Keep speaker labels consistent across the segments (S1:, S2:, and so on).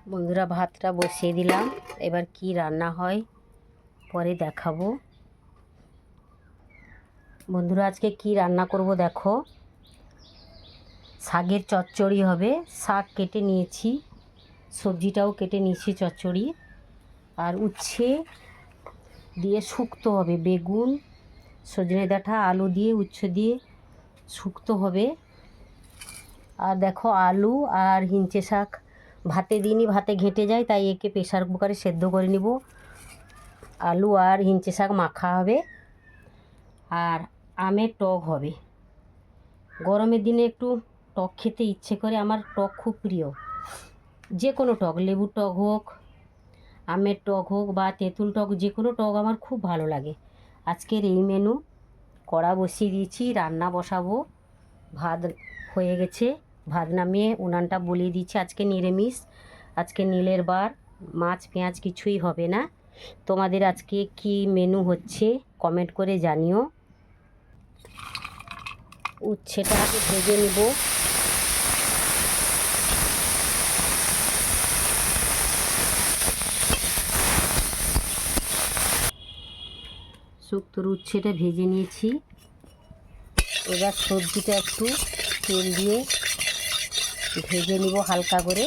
S1: বন্ধুরা, ভাতটা বসিয়ে দিলাম। এবার কি রান্না হয় পরে দেখাবো। বন্ধুরা, আজকে কি রান্না করব দেখো। শাকের চচ্চড়ি হবে। শাক কেটে নিয়েছি, সবজিটাও কেটে নিয়েছি চচ্চড়ি। আর উচ্ছে দিয়ে শুক্তো হবে, বেগুন সজনে ডাঁটা আলু দিয়ে উচ্ছে দিয়ে শুক্তো হবে। আর দেখো আলু আর হিঞ্চে শাক ভাতে দিইনি, ভাতে ঘেটে যায়, তাই একে প্রেশার কুকারে সেদ্ধ করে নিব। আলু আর হিঞ্চে শাক মাখা হবে। আর আমের টক হবে। গরমের দিনে একটু টক খেতে ইচ্ছে করে, আমার টক খুব প্রিয়। যে কোনো টক, লেবুর টক হোক, আমের টক হোক বা তেঁতুল টক, যে কোনো টক আমার খুব ভালো লাগে। আজকের এই মেনু। কড়া বসিয়ে দিয়েছি, রান্না বসাবো। ভাত হয়ে গেছে, ভাত নামিয়ে উনানটা বলিয়ে দিচ্ছি। আজকে নিরামিষ, আজকে নীলের বার, মাছ পেঁয়াজ কিছুই হবে না। তোমাদের আজকে কি মেনু হচ্ছে কমেন্ট করে জানিও। উচ্ছেটা আগে ভেজে নিব। শুক্তোর উচ্ছেটা ভেজে নিয়েছি। এবার সবজিটা একটু তেল দিয়ে ভেজে নিব হালকা করে।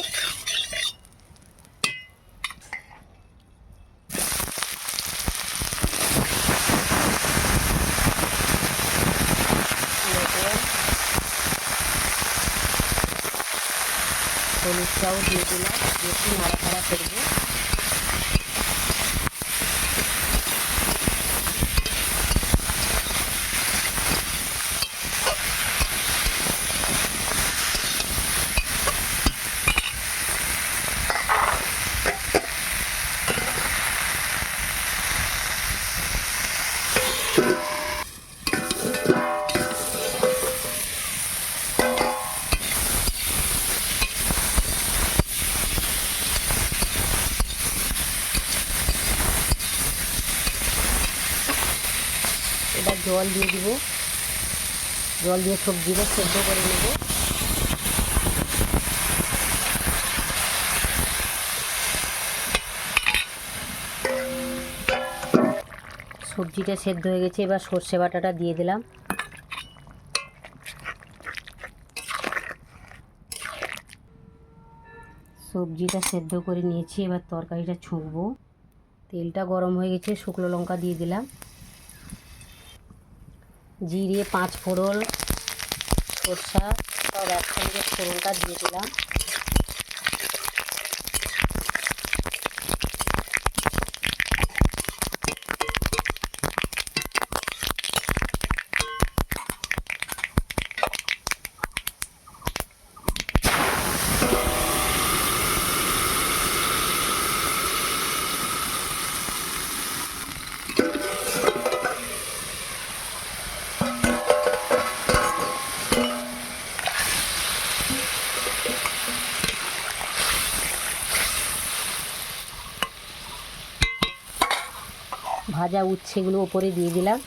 S1: হলুদটাও দিয়ে দিলাম, বেশি নাড়াচাড়া করবো। এবার জল দিয়ে দিব, জল দিয়ে সবজিটা সেদ্ধ করে নেব। সবজিটা সেদ্ধ হয়ে গেছে, এবার সর্ষে বাটাটা দিয়ে দিলাম। সবজিটা সেদ্ধ করে নিয়েছি, এবার তরকারিটা ছুঁকবো। তেলটা গরম হয়ে গেছে, শুকনো লঙ্কা দিয়ে দিলাম, জিরে, পাঁচ ফোড়ন, সরষা সব একসঙ্গে ফোড়নটা দিয়ে দিলাম। ভাজা উচ্ছেগুলো ওপরে দিয়ে দিলাম।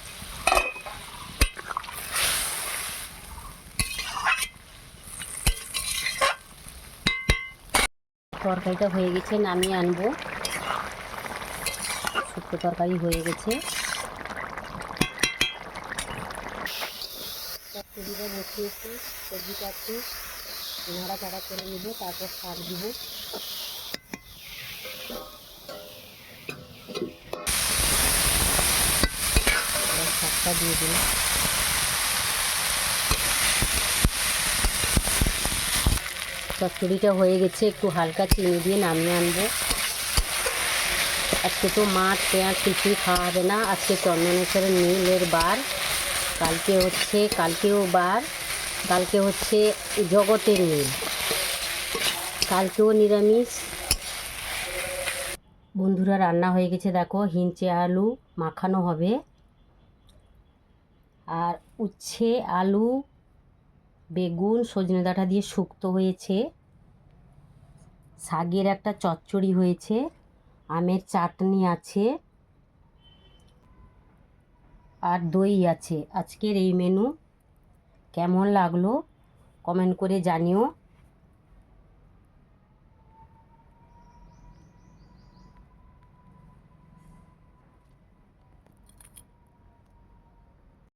S1: তরকারিটা হয়ে গেছে, নামিয়ে আনবো। শুক্তো তরকারি হয়ে গেছে। চচ্চড়িটা বসিয়েছি, সবজিটা একটু নাড়াচাড়া করে নেব, তারপর শাক দিব। শাকটা দিয়ে দিলাম। চচ্চড়িটা হয়ে গেছে, একটু হালকা চিনি দিয়ে নামিয়ে আনবো। আজকে তো মাছ পেঁয়াজ কিছুই খাওয়া হবে না। আজকে চন্দনেশ্বরের নীলের বার, কালকেও বার, কালকে হচ্ছে জগতের নীল, কালকেও নিরামিষ। বন্ধুরা, রান্না হয়ে গেছে দেখো, হিঞ্চে আলু মাখানো হবে। আর উচ্ছে, আলু, বেগুন, সজনে ডাঁটা দিয়ে শুক্তো হয়েছে। শাকের একটা চচ্চড়ি হয়েছে, আমের চাটনি আছে, আর দই আছে। আজকের এই মেনু কেমন লাগলো কমেন্ট করে জানিও।